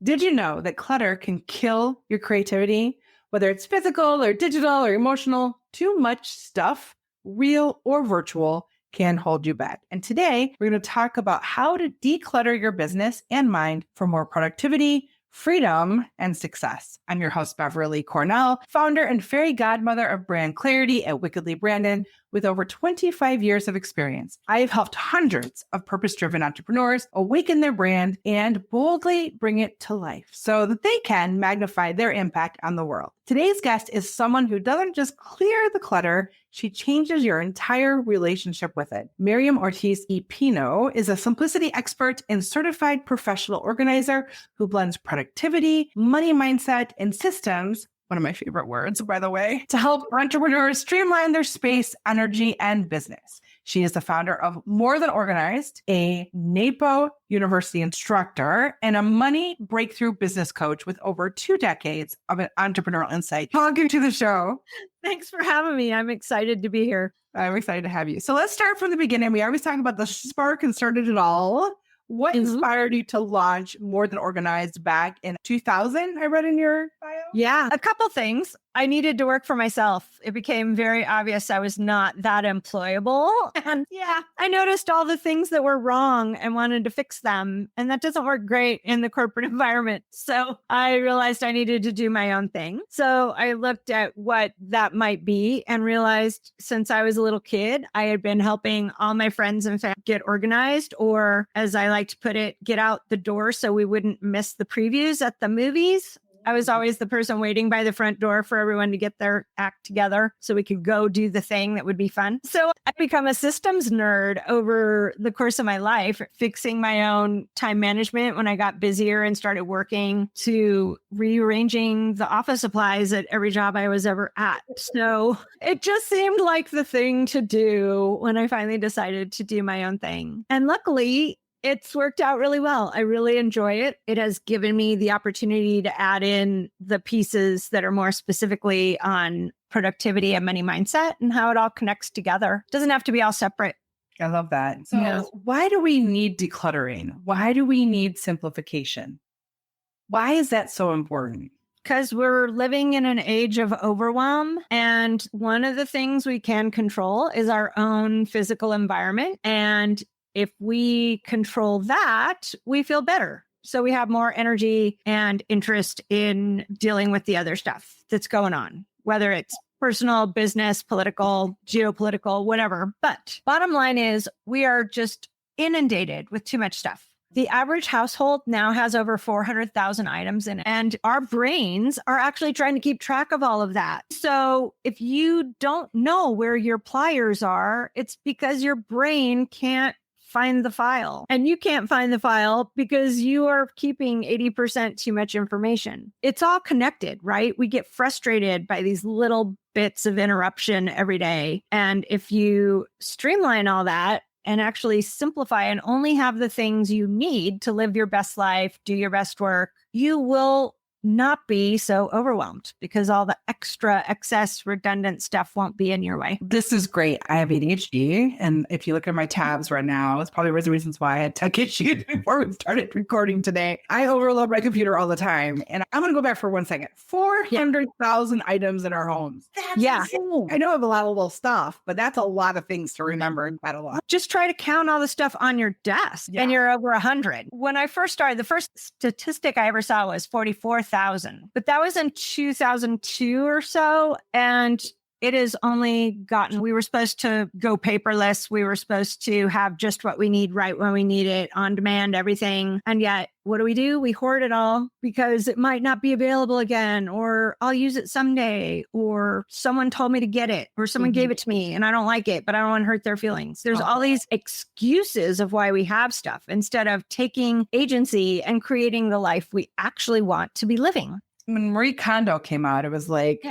Did you know that clutter can kill your creativity? Whether it's physical or digital or emotional, too much stuff, real or virtual, can hold you back. And today, we're going to talk about how to declutter your business and mind for more productivity, freedom, and success. I'm your host, Beverly Cornell, founder and fairy godmother of brand clarity at Wickedly Branded, with over 25 years of experience. I have helped hundreds of purpose-driven entrepreneurs awaken their brand and boldly bring it to life so that they can magnify their impact on the world. Today's guest is someone who doesn't just clear the clutter, she changes your entire relationship with it. Miriam Ortiz y Pino is a simplicity expert and certified professional organizer who blends productivity, money mindset, and systems, one of my favorite words, by the way, to help entrepreneurs streamline their space, energy, and business. She is the founder of More Than Organized, a NAPO University instructor, and a money breakthrough business coach with over 2 decades of an entrepreneurial insight. Welcome to the show. Thanks for having me. I'm excited to be here. I'm excited to have you. So let's start from the beginning. We always talk about the spark and started it all. What inspired you to launch More Than Organized back in 2000? I read in your bio. Yeah, a couple things. I needed to work for myself. It became very obvious I was not that employable. And I noticed all the things that were wrong and wanted to fix them. And that doesn't work great in the corporate environment. So I realized I needed to do my own thing. So I looked at what that might be and realized since I was a little kid, I had been helping all my friends and family get organized, or as I like to put it, get out the door so we wouldn't miss the previews at the movies. I was always the person waiting by the front door for everyone to get their act together so we could go do the thing that would be fun. So I become a systems nerd over the course of my life, fixing my own time management when I got busier and started working, to rearranging the office supplies at every job I was ever at. So it just seemed like the thing to do when I finally decided to do my own thing. And luckily, it's worked out really well. I really enjoy it. It has given me the opportunity to add in the pieces that are more specifically on productivity and money mindset and how it all connects together. It doesn't have to be all separate. I love that. So why do we need decluttering? Why do we need simplification? Why is that so important? Because we're living in an age of overwhelm. And one of the things we can control is our own physical environment. And if we control that, we feel better. So we have more energy and interest in dealing with the other stuff that's going on, whether it's personal, business, political, geopolitical, whatever. But bottom line is we are just inundated with too much stuff. The average household now has over 400,000 items in it, and our brains are actually trying to keep track of all of that. So if you don't know where your pliers are, it's because your brain can't find the file. And you can't find the file because you are keeping 80% too much information. It's all connected, right? We get frustrated by these little bits of interruption every day. And if you streamline all that and actually simplify and only have the things you need to live your best life, do your best work, you will not be so overwhelmed because all the extra, excess, redundant stuff won't be in your way. This is great. I have ADHD. And if you look at my tabs right now, it's probably one of the reasons why I had tech issues before we started recording today. I overload my computer all the time. And I'm going to go back for 1 second. 400,000 items in our homes. That's insane. I know I have a lot of little stuff, but that's a lot of things to remember and quite a lot. Just try to count all the stuff on your desk and you're over 100. When I first started, the first statistic I ever saw was 44,000. But that was in 2002 or so. And it has only gotten, we were supposed to go paperless. We were supposed to have just what we need right when we need it, on demand, everything. And yet, what do? We hoard it all because it might not be available again, or I'll use it someday, or someone told me to get it, or someone gave it to me and I don't like it, but I don't want to hurt their feelings. There's all these excuses of why we have stuff instead of taking agency and creating the life we actually want to be living. When Marie Kondo came out, it was like,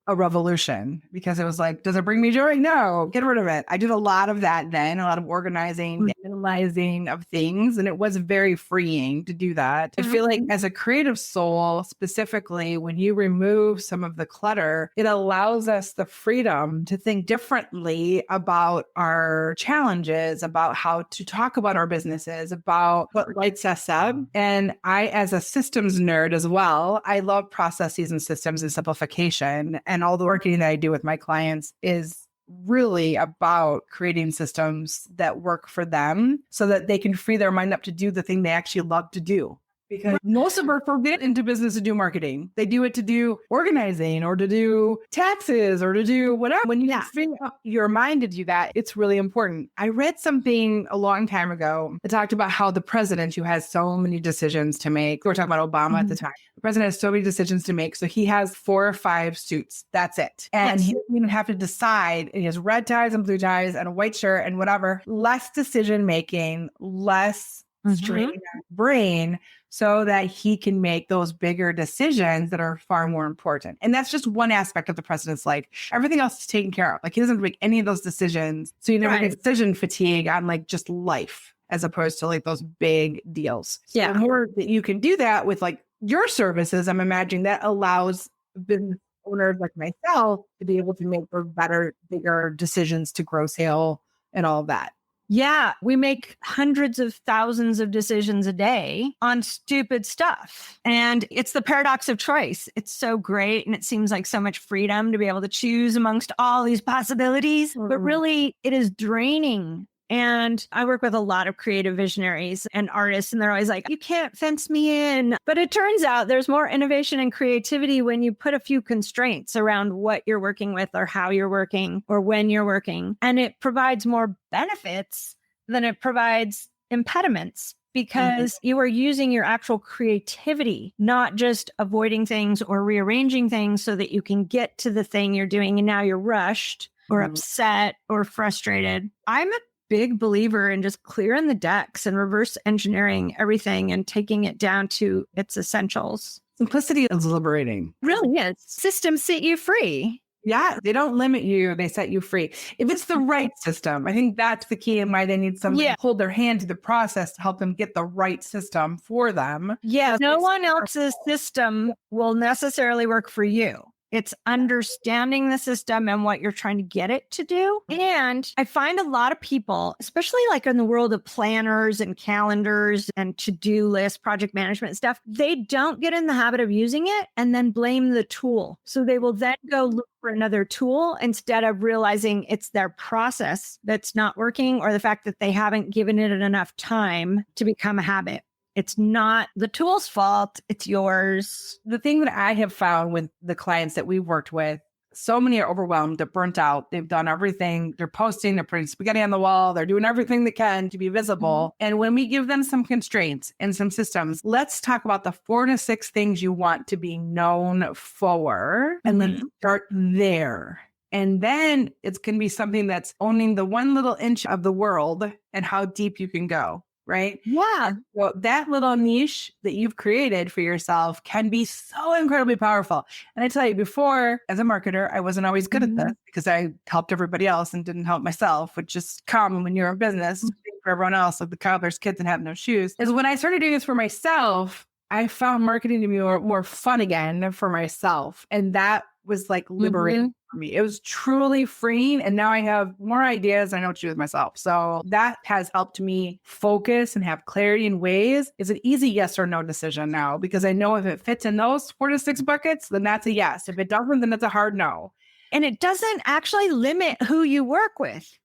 a revolution because it was like, does it bring me joy? No, get rid of it. I did a lot of that then, a lot of organizing, analyzing of things. And it was very freeing to do that. I feel like as a creative soul, specifically, when you remove some of the clutter, it allows us the freedom to think differently about our challenges, about how to talk about our businesses, about what lights us up. And I, as a systems nerd as well, I love processes and systems and simplification. And all the working that I do with my clients is really about creating systems that work for them so that they can free their mind up to do the thing they actually love to do. Because most of us get into business to do marketing. They do it to do organizing or to do taxes or to do whatever. When you free up your mind to do that, it's really important. I read something a long time ago that talked about how the president, who has so many decisions to make, we were talking about Obama at the time. The president has so many decisions to make. So he has 4 or 5 suits. That's it. And he doesn't even have to decide. He has red ties and blue ties and a white shirt and whatever. Less decision making, less strain on brain, so that he can make those bigger decisions that are far more important. And that's just one aspect of the president's life. Everything else is taken care of. Like he doesn't make any of those decisions. So you never get decision fatigue on like just life as opposed to like those big deals. So the more that you can do that with like your services, I'm imagining that allows business owners like myself to be able to make those better, bigger decisions to grow sale and all of that. Yeah, we make hundreds of thousands of decisions a day on stupid stuff. And it's the paradox of choice. It's so great. And it seems like so much freedom to be able to choose amongst all these possibilities. But really, it is draining. And I work with a lot of creative visionaries and artists, and they're always like, you can't fence me in. But it turns out there's more innovation and creativity when you put a few constraints around what you're working with or how you're working or when you're working. And it provides more benefits than it provides impediments because you are using your actual creativity, not just avoiding things or rearranging things so that you can get to the thing you're doing. And now you're rushed or upset or frustrated. I'm a big believer in just clearing the decks and reverse engineering everything and taking it down to its essentials. Simplicity is liberating. Really is. Systems set you free. Yeah, they don't limit you. They set you free. If it's the right system, I think that's the key and why they need someone to hold their hand to the process to help them get the right system for them. Yeah, no one else's system will necessarily work for you. It's understanding the system and what you're trying to get it to do. And I find a lot of people, especially like in the world of planners and calendars and to-do list, project management stuff, they don't get in the habit of using it and then blame the tool. So they will then go look for another tool instead of realizing it's their process that's not working or the fact that they haven't given it enough time to become a habit. It's not the tool's fault. It's yours. The thing that I have found with the clients that we've worked with, so many are overwhelmed. They're burnt out. They've done everything. They're posting. They're putting spaghetti on the wall. They're doing everything they can to be visible. And when we give them some constraints and some systems, let's talk about the 4 to 6 things you want to be known for. And let's start there. And then it's going to be something that's owning the one little inch of the world and how deep you can go. Right? Yeah. So that little niche that you've created for yourself can be so incredibly powerful. And I tell you, before, as a marketer, I wasn't always good at this because I helped everybody else and didn't help myself, which is common when you're in business for everyone else, like the cobbler's kids and have no shoes. Is when I started doing this for myself, I found marketing to be more fun again for myself. And that was like liberating for me. It was truly freeing. And now I have more ideas. I know what to do with myself. So that has helped me focus and have clarity in ways. It's an easy yes or no decision now because I know if it fits in those 4 to 6 buckets, then that's a yes. If it doesn't, then it's a hard no. And it doesn't actually limit who you work with.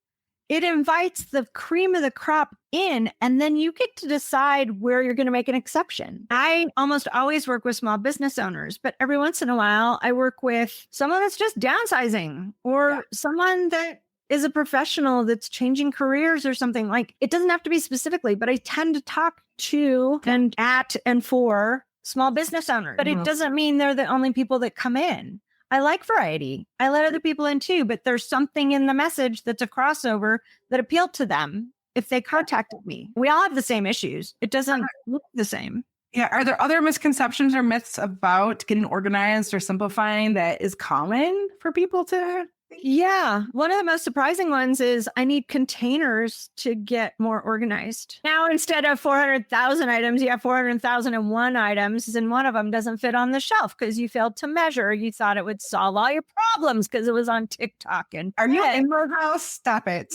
It invites the cream of the crop in, and then you get to decide where you're going to make an exception. I almost always work with small business owners, but every once in a while, I work with someone that's just downsizing or someone that is a professional that's changing careers or something. Like, it doesn't have to be specifically, but I tend to talk to and at and for small business owners, but it doesn't mean they're the only people that come in. I like variety. I let other people in too, but there's something in the message that's a crossover that appealed to them if they contacted me. We all have the same issues. It doesn't look the same. Yeah. Are there other misconceptions or myths about getting organized or simplifying that is common for people to? Yeah. One of the most surprising ones is I need containers to get more organized. Now, instead of 400,000 items, you have 400,001 items, and one of them doesn't fit on the shelf because you failed to measure. You thought it would solve all your problems because it was on TikTok. And Are you in my house? Stop it.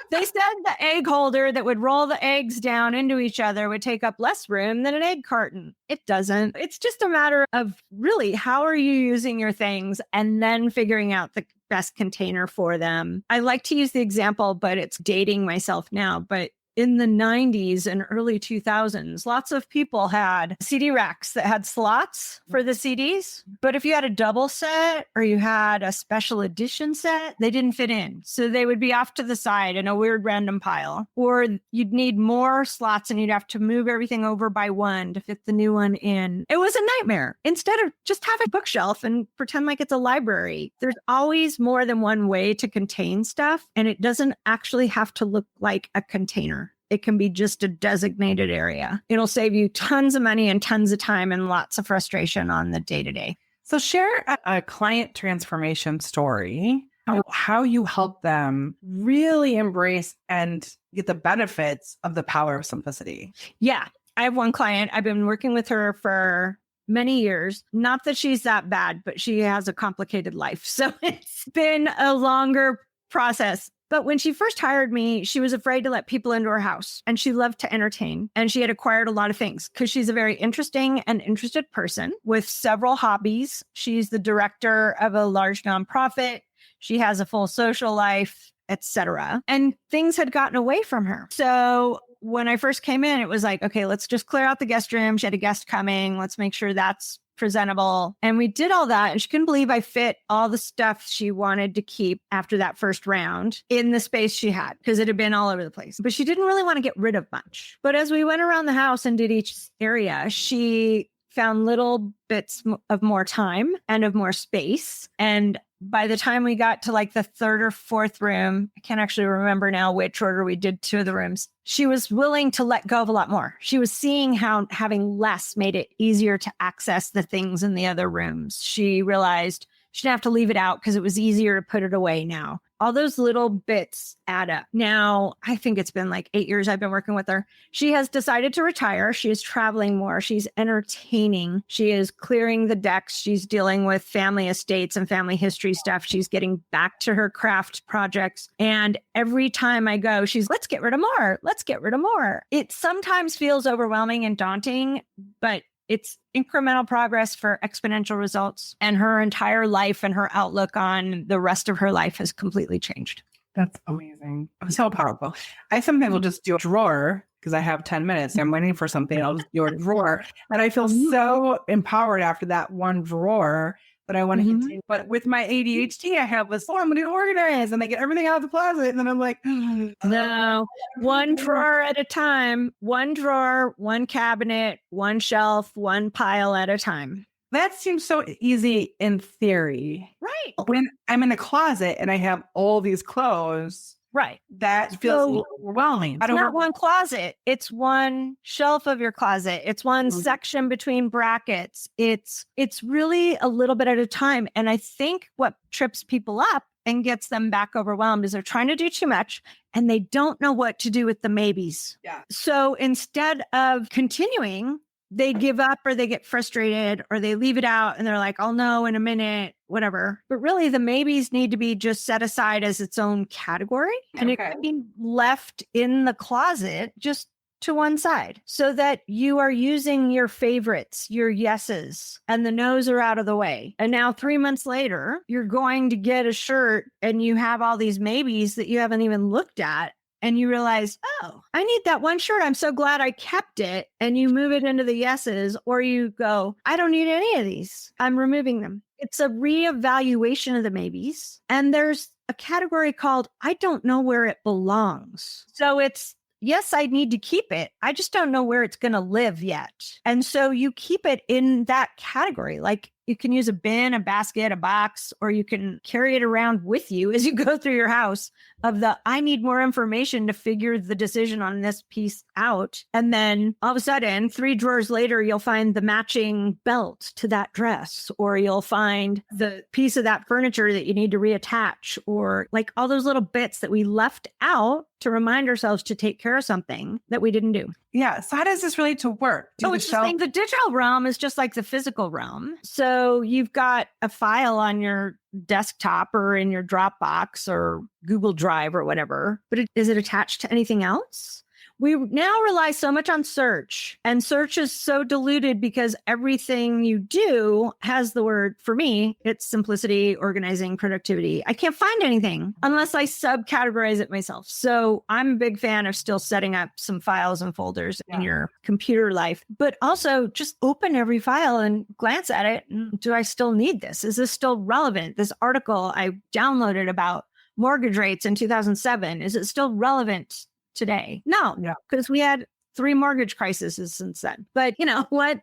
they said the egg holder that would roll the eggs down into each other would take up less room than an egg carton. It doesn't. It's just a matter of really how are you using your things and then figuring out the best container for them. I like to use the example, but it's dating myself now. But in the 90s and early 2000s, lots of people had CD racks that had slots for the CDs. But if you had a double set or you had a special edition set, they didn't fit in. So they would be off to the side in a weird random pile. Or you'd need more slots and you'd have to move everything over by one to fit the new one in. It was a nightmare. Instead of just have a bookshelf and pretend like it's a library, there's always more than one way to contain stuff. And it doesn't actually have to look like a container. It can be just a designated area. It'll save you tons of money and tons of time and lots of frustration on the day-to-day. So share a client transformation story, how you help them really embrace and get the benefits of the power of simplicity. Yeah. I have one client. I've been working with her for many years. Not that she's that bad, but she has a complicated life. So it's been a longer process. But when she first hired me, she was afraid to let people into her house and she loved to entertain. And she had acquired a lot of things because she's a very interesting and interested person with several hobbies. She's the director of a large nonprofit. She has a full social life, etc. And things had gotten away from her. So when I first came in, it was like, okay, let's just clear out the guest room. She had a guest coming. Let's make sure that's presentable. And we did all that. And she couldn't believe I fit all the stuff she wanted to keep after that first round in the space she had because it had been all over the place. But she didn't really want to get rid of much. But as we went around the house and did each area, she found little bits of more time and of more space. And by the time we got to like the third or fourth room, I can't actually remember now which order we did two of the rooms, she was willing to let go of a lot more. She was seeing how having less made it easier to access the things in the other rooms. She realized she didn't have to leave it out because it was easier to put it away now. All those little bits add up. Now, I think it's been like 8 years I've been working with her. She has decided to retire. She is traveling more. She's entertaining. She is clearing the decks. She's dealing with family estates and family history stuff. She's getting back to her craft projects. And every time I go, she's, let's get rid of more. Let's get rid of more. It sometimes feels overwhelming and daunting, but it's incremental progress for exponential results. And her entire life and her outlook on the rest of her life has completely changed. That's amazing. So powerful. I sometimes will just do a drawer because I have 10 minutes. I'm waiting for something. I'll just do a drawer. And I feel so empowered after that one drawer that I want to continue. But with my ADHD, I have this, I'm going to organize. And I get everything out of the closet. And then I'm like, no, one drawer at a time, one drawer, one cabinet, one shelf, one pile at a time. That seems so easy in theory. Right. When I'm in a closet and I have all these clothes, right. That feels overwhelming. It's not one closet. It's one shelf of your closet. It's one section between brackets. It's really a little bit at a time. And I think what trips people up and gets them back overwhelmed is they're trying to do too much and they don't know what to do with the maybes. Yeah. So instead of continuing, they give up or they get frustrated or they leave it out and they're like, I'll know in a minute, whatever. But really the maybes need to be just set aside as its own category. And it can be left in the closet just to one side so that you are using your favorites, your yeses, and the no's are out of the way. And now 3 months later, you're going to get a shirt and you have all these maybes that you haven't even looked at. And you realize, oh, I need that one shirt. I'm so glad I kept it. And you move it into the yeses, or you go, I don't need any of these. I'm removing them. It's a reevaluation of the maybes. And there's a category called, I don't know where it belongs. So it's, yes, I need to keep it. I just don't know where it's going to live yet. And so you keep it in that category. Like You can use a bin, a basket, a box, or you can carry it around with you as you go through your house I need more information to figure the decision on this piece out. And then all of a sudden, 3 drawers later, you'll find the matching belt to that dress, or you'll find the piece of that furniture that you need to reattach, or like all those little bits that we left out to remind ourselves to take care of something that we didn't do. Yeah. So how does this relate to work? It's just saying the digital realm is just like the physical realm. So you've got a file on your desktop or in your Dropbox or Google Drive or whatever, but is it attached to anything else? We now rely so much on search, and search is so diluted because everything you do has the word, for me, it's simplicity, organizing, productivity. I can't find anything unless I subcategorize it myself. So I'm a big fan of still setting up some files and folders in your computer life, but also just open every file and glance at it. Do I still need this? Is this still relevant? This article I downloaded about mortgage rates in 2007, is it still relevant today? No, because we had 3 mortgage crises since then. But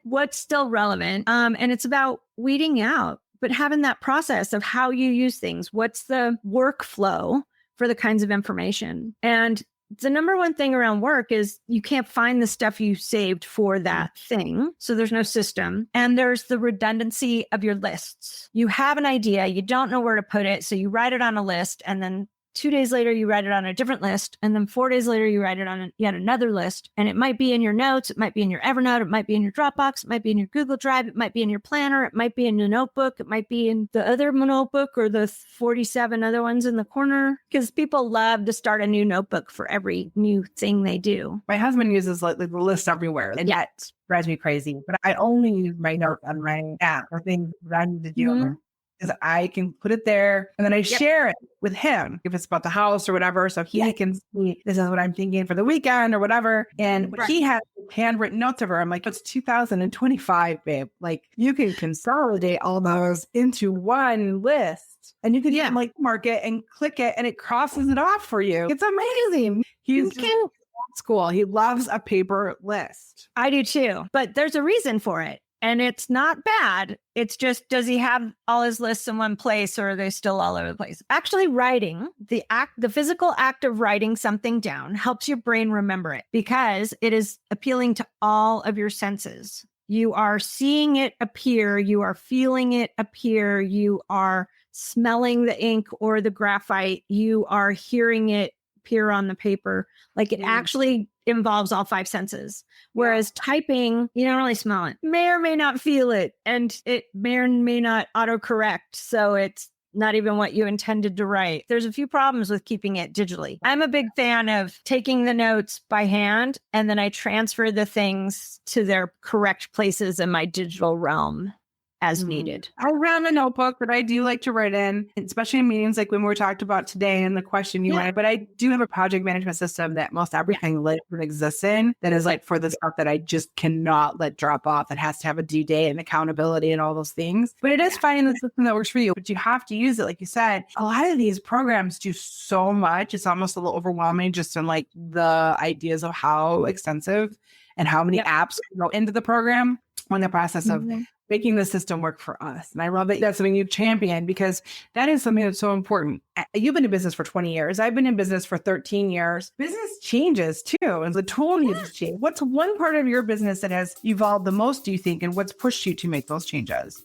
what's still relevant? And it's about weeding out, but having that process of how you use things. What's the workflow for the kinds of information? And the number one thing around work is you can't find the stuff you saved for that thing. So there's no system. And there's the redundancy of your lists. You have an idea, you don't know where to put it. So you write it on a list, and then 2 days later, you write it on a different list. And then 4 days later, you write it on yet another list. And it might be in your notes. It might be in your Evernote. It might be in your Dropbox. It might be in your Google Drive. It might be in your planner. It might be in your notebook. It might be in the other notebook or the 47 other ones in the corner. Because people love to start a new notebook for every new thing they do. My husband uses like the list everywhere, and that drives me crazy. But I only use my notes on my app or things that I need to do. Because I can put it there and then I share it with him if it's about the house or whatever. So he can see, this is what I'm thinking for the weekend or whatever. And he has handwritten notes of her. I'm like, it's 2025, babe. Like, you can consolidate all those into one list, and you can like mark it and click it, and it crosses it off for you. It's amazing. He's old school. He loves a paper list. I do too, but there's a reason for it. And it's not bad. It's just, does he have all his lists in one place, or are they still all over the place? Actually, writing, the physical act of writing something down helps your brain remember it, because it is appealing to all of your senses. You are seeing it appear. You are feeling it appear. You are smelling the ink or the graphite. You are hearing it appear on the paper. Like, it actually involves all 5 senses. Whereas typing, you don't really smell it, may or may not feel it, and it may or may not autocorrect. So it's not even what you intended to write. There's a few problems with keeping it digitally. I'm a big fan of taking the notes by hand, and then I transfer the things to their correct places in my digital realm as needed. I ran a notebook that I do like to write in, especially in meetings like when we were talked about today and the question you had. But I do have a project management system that most everything exists in, that is like for the stuff that I just cannot let drop off. It has to have a due date and accountability and all those things. But it is finding the system that works for you. But you have to use it. Like you said, a lot of these programs do so much. It's almost a little overwhelming just in like the ideas of how extensive and how many apps go into the program on the process of making the system work for us. And I love that that's something you've championed, because that is something that's so important. You've been in business for 20 years. I've been in business for 13 years. Business changes too. And the tool needs to change. What's one part of your business that has evolved the most, do you think? And what's pushed you to make those changes?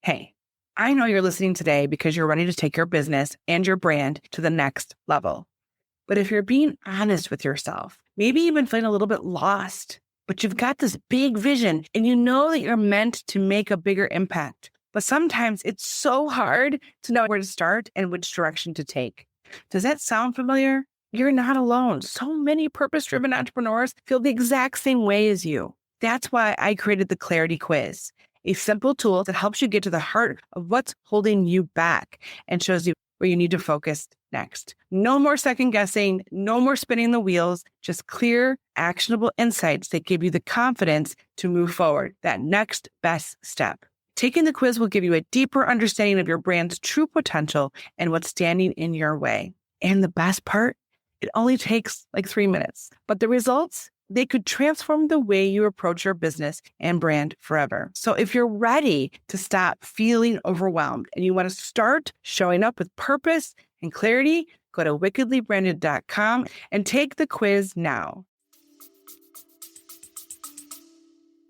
Hey, I know you're listening today because you're ready to take your business and your brand to the next level. But if you're being honest with yourself, maybe even feeling a little bit lost, but you've got this big vision and you know that you're meant to make a bigger impact. But sometimes it's so hard to know where to start and which direction to take. Does that sound familiar? You're not alone. So many purpose-driven entrepreneurs feel the exact same way as you. That's why I created the Clarity Quiz, a simple tool that helps you get to the heart of what's holding you back and shows you where you need to focus next. No more second guessing, no more spinning the wheels, just clear, actionable insights that give you the confidence to move forward, that next best step. Taking the quiz will give you a deeper understanding of your brand's true potential and what's standing in your way. And the best part, it only takes like 3 minutes, but the results, they could transform the way you approach your business and brand forever. So if you're ready to stop feeling overwhelmed and you want to start showing up with purpose and clarity, go to wickedlybranded.com and take the quiz now.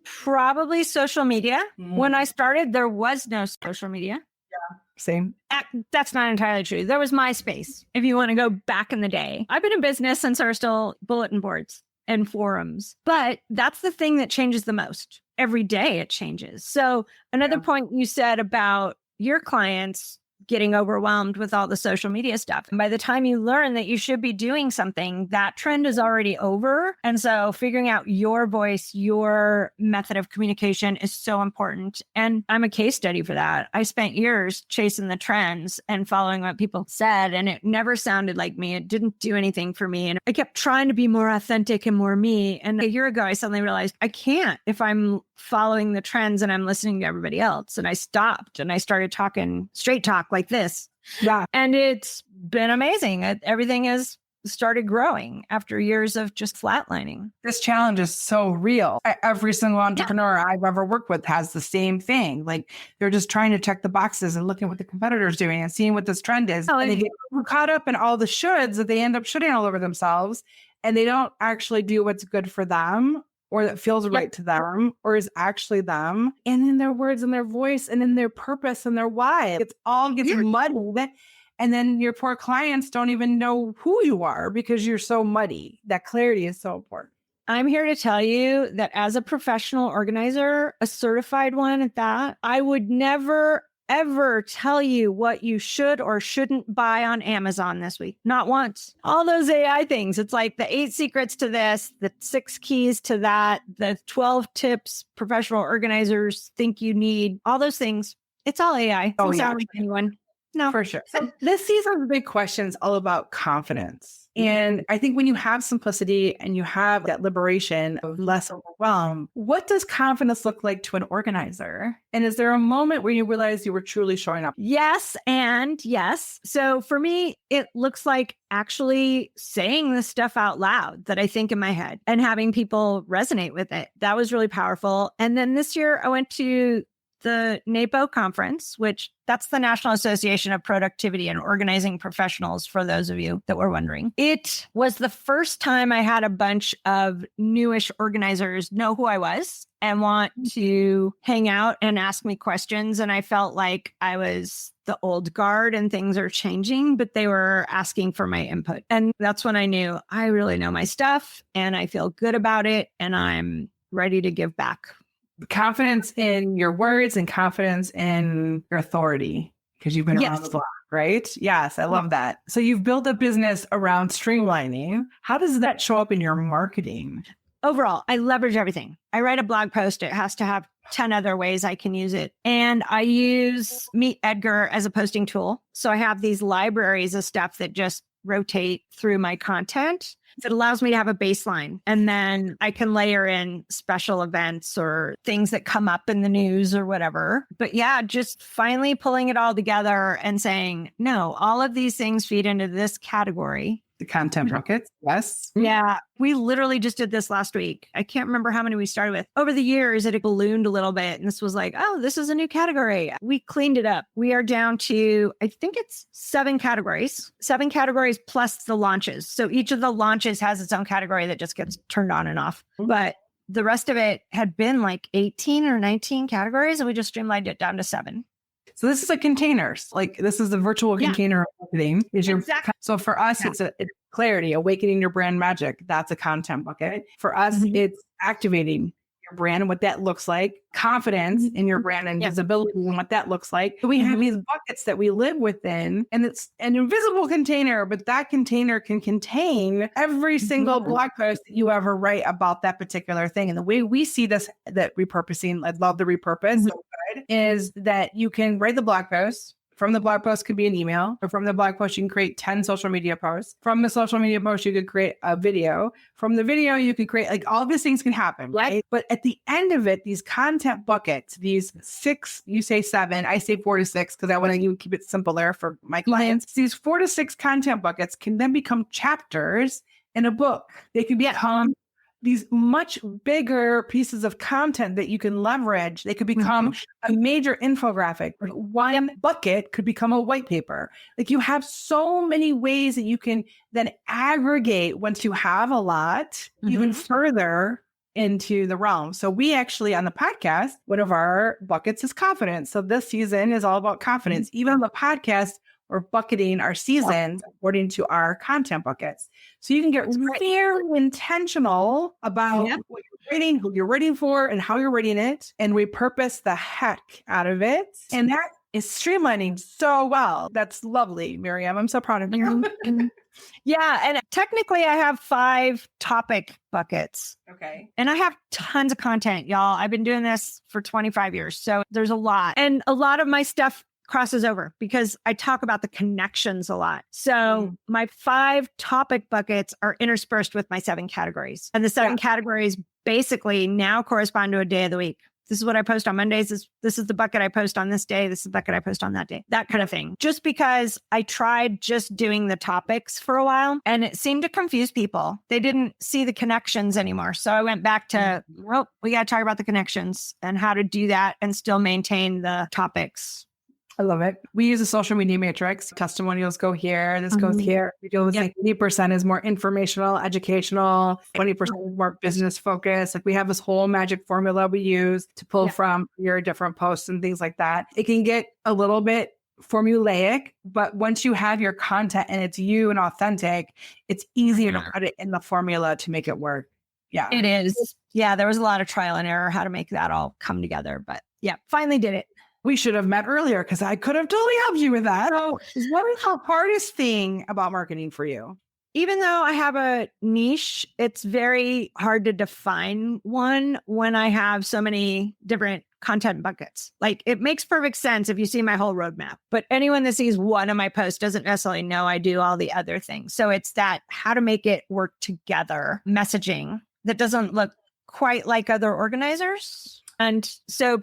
Probably social media. When I started, there was no social media. Same. That's not entirely true. There was MySpace, if you want to go back in the day. I've been in business since there were still bulletin boards and forums. But that's the thing that changes the most. Every day it changes. So another point you said about your clients getting overwhelmed with all the social media stuff. And by the time you learn that you should be doing something, that trend is already over. And so figuring out your voice, your method of communication is so important. And I'm a case study for that. I spent years chasing the trends and following what people said, and it never sounded like me. It didn't do anything for me. And I kept trying to be more authentic and more me. And a year ago, I suddenly realized I can't if I'm following the trends and I'm listening to everybody else. And I stopped and I started talking straight talk like this. Yeah. And it's been amazing. Everything has started growing after years of just flatlining. This challenge is so real. Every single entrepreneur I've ever worked with has the same thing. Like they're just trying to check the boxes and looking at what the competitor's doing and seeing what this trend is. And they get caught up in all the shoulds that they end up shooting all over themselves. And they don't actually do what's good for them or that feels right to them or is actually them. And in their words and their voice and in their purpose and their why, it all gets muddled. And then your poor clients don't even know who you are because you're so muddy. That clarity is so important. I'm here to tell you that as a professional organizer, a certified one at that, I would never, ever tell you what you should or shouldn't buy on Amazon this week. Not once. All those AI things. It's like the 8 secrets to this, the 6 keys to that, the 12 tips professional organizers think you need, all those things. It's all AI. Doesn't sound like anyone. No, for sure. So these are the big questions all about confidence. And I think when you have simplicity and you have that liberation of less overwhelm, what does confidence look like to an organizer? And is there a moment where you realize you were truly showing up? Yes. And yes. So for me, it looks like actually saying this stuff out loud that I think in my head and having people resonate with it. That was really powerful. And then this year I went to the NAPO conference, which that's the National Association of Productivity and Organizing Professionals, for those of you that were wondering. It was the first time I had a bunch of newish organizers know who I was and want to hang out and ask me questions. And I felt like I was the old guard and things are changing, but they were asking for my input. And that's when I knew I really know my stuff and I feel good about it and I'm ready to give back. Confidence in your words and confidence in your authority because you've been around the block, right? Yes, I love that. So you've built a business around streamlining. How does that show up in your marketing? Overall, I leverage everything. I write a blog post. It has to have 10 other ways I can use it. And I use Meet Edgar as a posting tool. So I have these libraries of stuff that just rotate through my content. It allows me to have a baseline and then I can layer in special events or things that come up in the news or whatever. But yeah, just finally pulling it all together and saying, no, all of these things feed into this category. The content buckets. Yes. Yeah. We literally just did this last week. I can't remember how many we started with. Over the years, it ballooned a little bit. And this was like, oh, this is a new category. We cleaned it up. We are down to, I think it's 7 categories plus the launches. So each of the launches has its own category that just gets turned on and off. But the rest of it had been like 18 or 19 categories. And we just streamlined it down to 7. So this is a containers, like this is the virtual container of marketing. So for us, it's clarity, awakening your brand magic. That's a content bucket. For us, it's activating your brand and what that looks like, confidence in your brand and visibility and what that looks like. So we have these buckets that we live within and it's an invisible container, but that container can contain every single blog post that you ever write about that particular thing. And the way we see this, that repurposing, I love the repurpose, is that you can write the blog post. From the blog post could be an email, or from the blog post, you can create 10 social media posts. From the social media post, you could create a video. From the video, you could create, like, all of these things can happen, right? But at the end of it, these content buckets, these 6, you say 7, I say 4 to 6, because I want to keep it simpler for my clients. These 4 to 6 content buckets can then become chapters in a book. They can become these much bigger pieces of content that you can leverage. They could become a major infographic. One bucket could become a white paper. Like you have so many ways that you can then aggregate once you have a lot even further into the realm. So we actually on the podcast, one of our buckets is confidence. So this season is all about confidence. Even on the podcast, we're bucketing our seasons according to our content buckets. So you can get very intentional about what you're writing, who you're writing for, and how you're writing it, and repurpose the heck out of it. And that is streamlining so well. That's lovely, Miriam. I'm so proud of you. Yeah. And technically I have 5 topic buckets. Okay. And I have tons of content, y'all. I've been doing this for 25 years. So there's a lot. And a lot of my stuff crosses over because I talk about the connections a lot. So my 5 topic buckets are interspersed with my 7 categories. And the 7 categories basically now correspond to a day of the week. This is what I post on Mondays. This is the bucket I post on this day. This is the bucket I post on that day. That kind of thing. Just because I tried just doing the topics for a while and it seemed to confuse people. They didn't see the connections anymore. So I went back to, well, we got to talk about the connections and how to do that and still maintain the topics. I love it. We use a social media matrix. Testimonials go here. This goes here. We do like 80% is more informational, educational, 20% is more business focused. Like we have this whole magic formula we use to pull from your different posts and things like that. It can get a little bit formulaic, but once you have your content and it's you and authentic, it's easier to put it in the formula to make it work. Yeah, it is. Yeah, there was a lot of trial and error how to make that all come together. But yeah, finally did it. We should have met earlier because I could have totally helped you with that. So what is the hardest thing about marketing for you? Even though I have a niche, it's very hard to define one when I have so many different content buckets. Like it makes perfect sense if you see my whole roadmap, but anyone that sees one of my posts doesn't necessarily know I do all the other things. So it's that how to make it work together messaging that doesn't look quite like other organizers. And so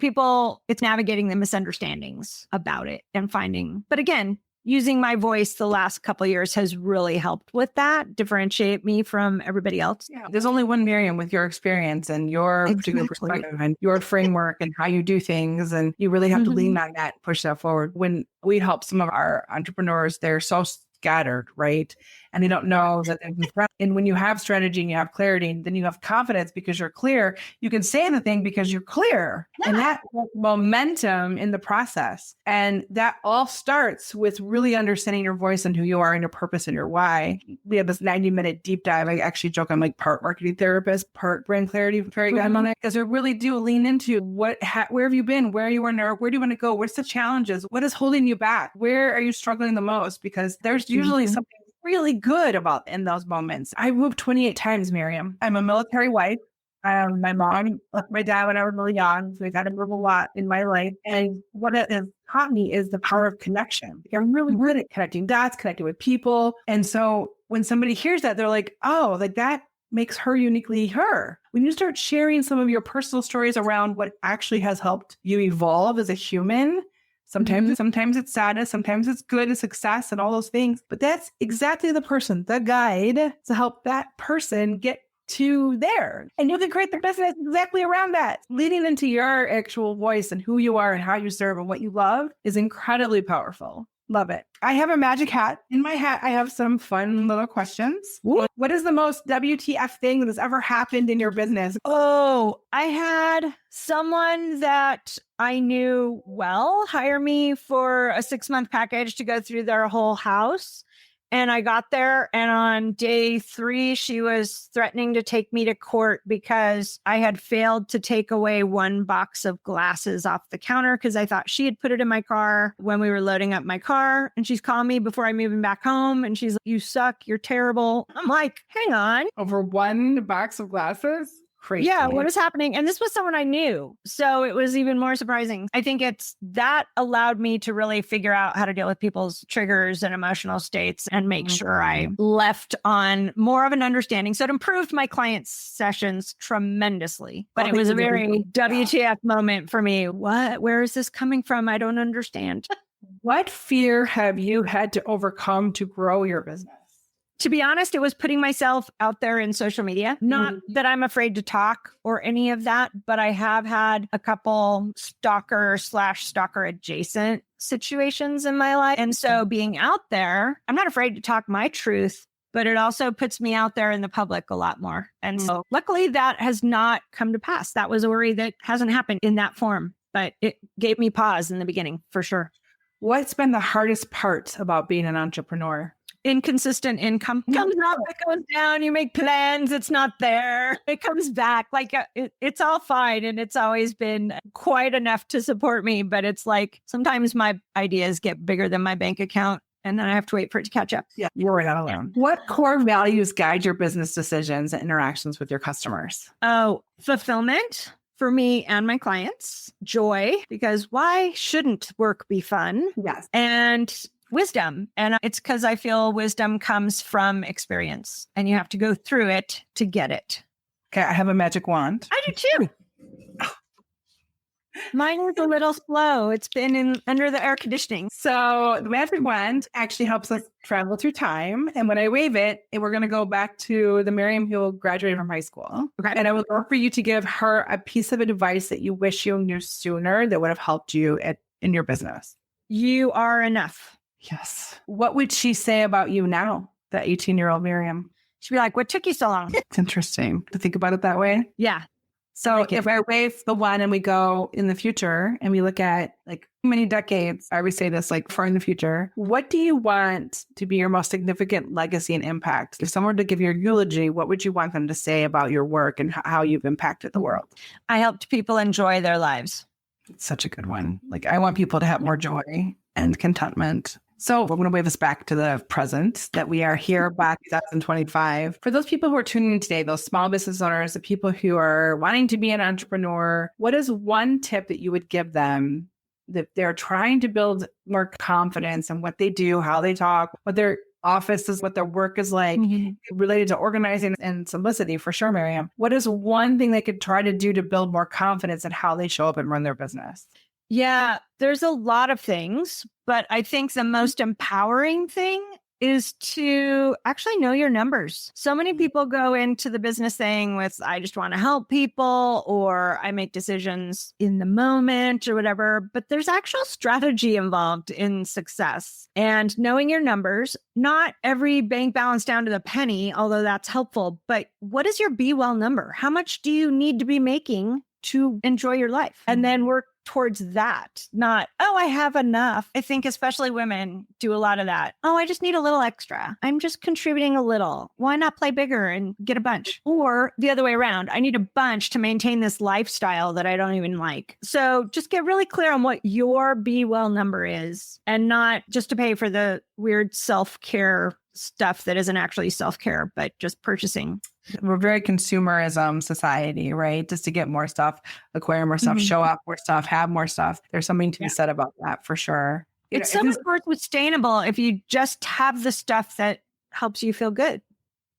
it's navigating the misunderstandings about it and finding, but again, using my voice the last couple of years has really helped with that, differentiate me from everybody else. Yeah. There's only one Miriam with your experience and your particular perspective and your framework and how you do things. And you really have to lean on that, and push that forward. When we help some of our entrepreneurs, they're so scattered, right? And they don't know that and when you have strategy and you have clarity, then you have confidence because you're clear. You can say the thing because you're clear. And that momentum in the process. And that all starts with really understanding your voice and who you are and your purpose and your why. We have this 90-minute deep dive. I actually joke I'm like part marketing therapist, part brand clarity fairy godmother, because I really do lean into where have you been? Where are you now? Where do you want to go? What's the challenges? What is holding you back? Where are you struggling the most? Because there's usually something really good about in those moments. I moved 28 times, Miriam. I'm a military wife. My mom left my dad when I was really young, so I got to move a lot in my life. And what it has taught me is the power of connection. I'm really good at connecting dots, connecting with people. And so when somebody hears that, they're like, oh, like that makes her uniquely her. When you start sharing some of your personal stories around what actually has helped you evolve as a human, sometimes it's sadness, sometimes it's good and success and all those things. But that's exactly the person, the guide to help that person get to there. And you can create the business exactly around that. Leading into your actual voice and who you are and how you serve and what you love is incredibly powerful. Love it. I have a magic hat. In my hat, I have some fun little questions. Ooh. What is the most WTF thing that has ever happened in your business? Oh, I had someone that I knew well hire me for a 6-month package to go through their whole house. And I got there, and on day 3, she was threatening to take me to court because I had failed to take away 1 box of glasses off the counter because I thought she had put it in my car when we were loading up my car. And she's calling me before I'm moving back home. And she's like, you suck. You're terrible. I'm like, hang on. Over 1 box of glasses? Crazy. Yeah, what is happening? And this was someone I knew. So it was even more surprising. I think that allowed me to really figure out how to deal with people's triggers and emotional states and make sure I left on more of an understanding. So it improved my clients' sessions tremendously. But it was a very WTF moment for me. What? Where is this coming from? I don't understand. What fear have you had to overcome to grow your business? To be honest, it was putting myself out there in social media. Not that I'm afraid to talk or any of that, but I have had a couple stalker adjacent situations in my life. And so being out there, I'm not afraid to talk my truth, but it also puts me out there in the public a lot more. And so luckily that has not come to pass. That was a worry that hasn't happened in that form, but it gave me pause in the beginning for sure. What's been the hardest part about being an entrepreneur? Inconsistent income comes up, it goes down, you make plans, it's not there, it comes back. Like it's all fine. And it's always been quite enough to support me. But it's like sometimes my ideas get bigger than my bank account and then I have to wait for it to catch up. Yeah, you're not alone. What core values guide your business decisions and interactions with your customers? Oh, fulfillment for me and my clients, joy, because why shouldn't work be fun? Yes. And wisdom. And it's because I feel wisdom comes from experience and you have to go through it to get it. Okay, I have a magic wand. I do too. Mine is a little slow. It's been under the air conditioning. So the magic wand actually helps us travel through time. And when I wave it, we're going to go back to the Miriam who graduated from high school. Okay. And I would love for you to give her a piece of advice that you wish you knew sooner that would have helped you in your business. You are enough. Yes. What would she say about you now, that 18-year-old Miriam? She'd be like, what took you so long? It's interesting to think about it that way. Yeah. So if I wave the one and we go in the future and we look at like how many decades, I always say this, like far in the future, what do you want to be your most significant legacy and impact? If someone were to give your eulogy, what would you want them to say about your work and how you've impacted the world? I helped people enjoy their lives. It's such a good one. Like I want people to have more joy and contentment. So we're going to wave us back to the present that we are here back 2025. For those people who are tuning in today, those small business owners, the people who are wanting to be an entrepreneur, what is one tip that you would give them that they're trying to build more confidence in what they do, how they talk, what their office is, what their work is like, related to organizing and simplicity for sure, Miriam? What is one thing they could try to do to build more confidence in how they show up and run their business? Yeah, there's a lot of things, but I think the most empowering thing is to actually know your numbers. So many people go into the business thing with, I just want to help people, or I make decisions in the moment or whatever, but there's actual strategy involved in success and knowing your numbers, not every bank balance down to the penny, although that's helpful, but what is your be well number? How much do you need to be making to enjoy your life? And then work towards that, not, oh, I have enough. I think especially women do a lot of that. Oh, I just need a little extra. I'm just contributing a little. Why not play bigger and get a bunch? Or the other way around, I need a bunch to maintain this lifestyle that I don't even like. So just get really clear on what your be well number is and not just to pay for the weird self-care stuff that isn't actually self-care, but just purchasing. We're very consumerism society, right? Just to get more stuff, acquire more stuff, show up more stuff, have more stuff. There's something to be said about that for sure. It's so much more sustainable if you just have the stuff that helps you feel good.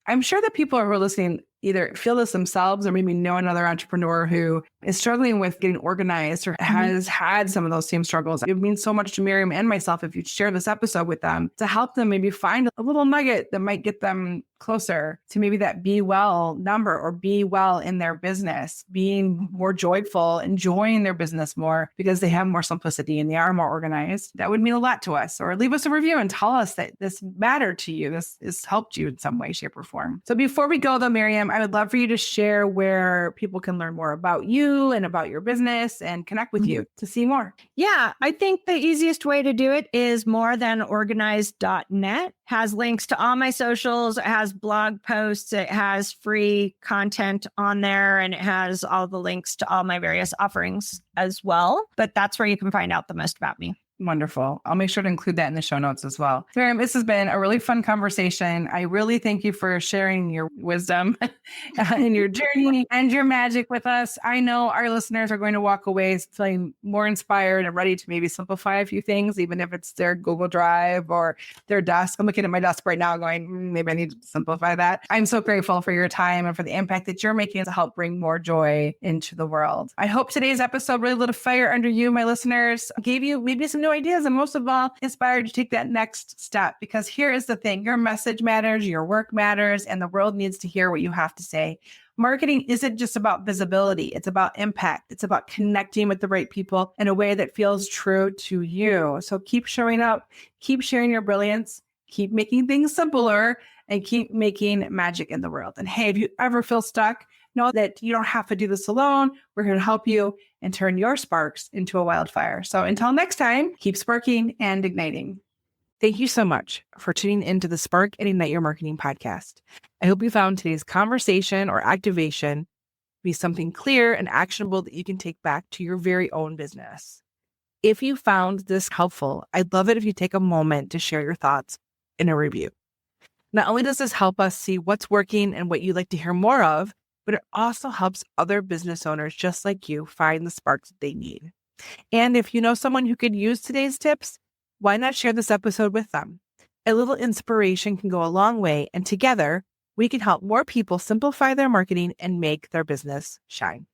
I'm sure that people who are listening either feel this themselves or maybe know another entrepreneur who is struggling with getting organized or has had some of those same struggles. It means so much to Miriam and myself if you share this episode with them to help them maybe find a little nugget that might get them closer to maybe that be well number or be well in their business, being more joyful, enjoying their business more because they have more simplicity and they are more organized. That would mean a lot to us. Or leave us a review and tell us that this mattered to you. This has helped you in some way, shape, or form. So before we go though, Miriam, I would love for you to share where people can learn more about you and about your business and connect with you to see more. Yeah, I think the easiest way to do it is morethanorganized.net. Has links to all my socials. It has blog posts. It has free content on there, and it has all the links to all my various offerings as well. But that's where you can find out the most about me. Wonderful. I'll make sure to include that in the show notes as well. Miriam, this has been a really fun conversation. I really thank you for sharing your wisdom and your journey and your magic with us. I know our listeners are going to walk away feeling more inspired and ready to maybe simplify a few things, even if it's their Google Drive or their desk. I'm looking at my desk right now going, maybe I need to simplify that. I'm so grateful for your time and for the impact that you're making to help bring more joy into the world. I hope today's episode really lit a fire under you, my listeners, gave you maybe some new ideas, and most of all, inspired to take that next step. Because here is the thing, your message matters, your work matters, and the world needs to hear what you have to say. Marketing isn't just about visibility. It's about impact. It's about connecting with the right people in a way that feels true to you. So keep showing up, keep sharing your brilliance, keep making things simpler, and keep making magic in the world. And hey, if you ever feel stuck, know that you don't have to do this alone. We're here to help you and turn your sparks into a wildfire. So until next time, keep sparking and igniting. Thank you so much for tuning into the Spark and Ignite Your Marketing podcast. I hope you found today's conversation or activation to be something clear and actionable that you can take back to your very own business. If you found this helpful, I'd love it if you take a moment to share your thoughts in a review. Not only does this help us see what's working and what you'd like to hear more of, but it also helps other business owners just like you find the sparks that they need. And if you know someone who could use today's tips, why not share this episode with them? A little inspiration can go a long way, and together we can help more people simplify their marketing and make their business shine.